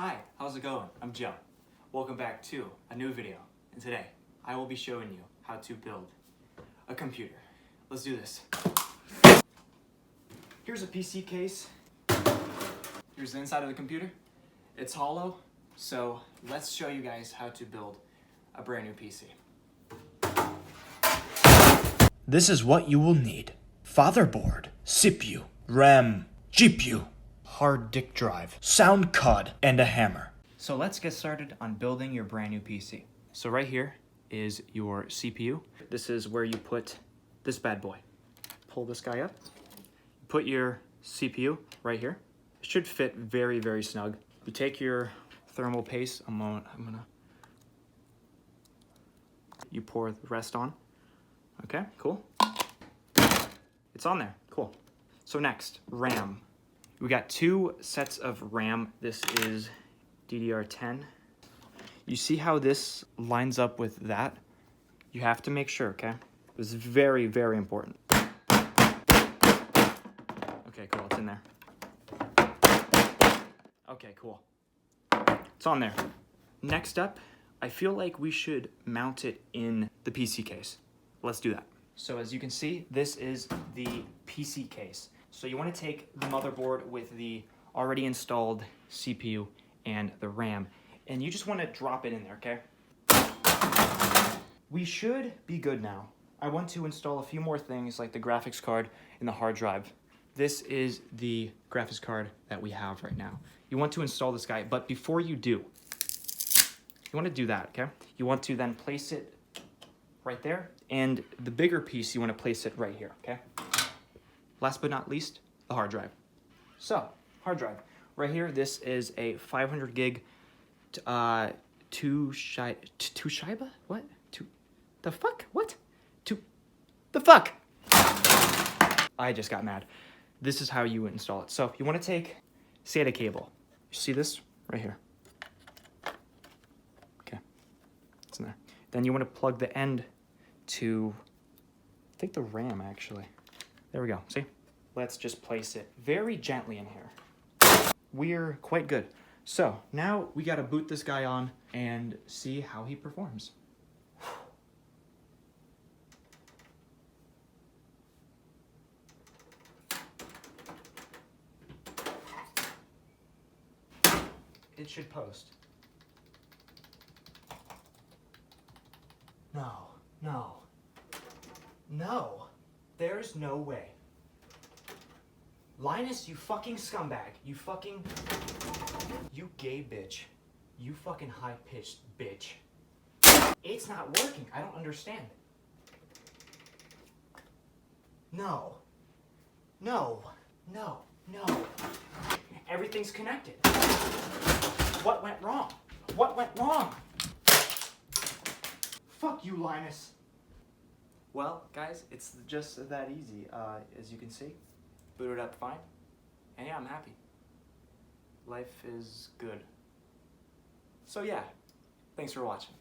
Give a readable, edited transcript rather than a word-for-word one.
Hi, how's it going? I'm Joe. Welcome back to a new video, and today I will be showing you how to build a computer. Let's do this. Here's a PC case. Here's the inside of the computer. It's hollow, so let's show you guys how to build a brand new PC. This is what you will need. Fatherboard, CPU, RAM, GPU, hard disk drive, sound card, and a hammer. So let's get started on building your brand new PC. So right here is your CPU. This is where you put this bad boy. Pull this guy up. Put your CPU right here. It should fit very, very snug. You take your thermal paste. You pour the rest on. Okay, cool. It's on there, cool. So next, RAM. We got two sets of RAM. This is DDR10. You see how this lines up with that? You have to make sure, okay? This is very, very important. Okay, cool, it's in there. Okay, cool. It's on there. Next up, I feel like we should mount it in the PC case. Let's do that. So as you can see, this is the PC case. So you want to take the motherboard with the already installed CPU and the RAM, and you just want to drop it in there, okay? We should be good now. I want to install a few more things like the graphics card and the hard drive. This is the graphics card that we have right now. You want to install this guy, but before you do, you want to do that, okay? You want to then place it right there, and the bigger piece, you want to place it right here, okay? Last but not least, the hard drive. So, hard drive. Right here, this is a 500 gig, Toshiba? What? The fuck? What? The fuck? I just got mad. This is how you install it. So, you want to take SATA cable. You see this? Right here. Okay. It's in there. Then you want to plug the end to, I think the RAM actually. There we go, see? Let's just place it very gently in here. We're quite good. So now we gotta boot this guy on and see how he performs. It should post. No. There's no way. Linus, you fucking scumbag. You gay bitch. You fucking high-pitched bitch. It's not working. I don't understand. No. Everything's connected. What went wrong? Fuck you, Linus. Well, guys, it's just that easy. As you can see, booted up fine. And yeah, I'm happy. Life is good. So yeah, thanks for watching.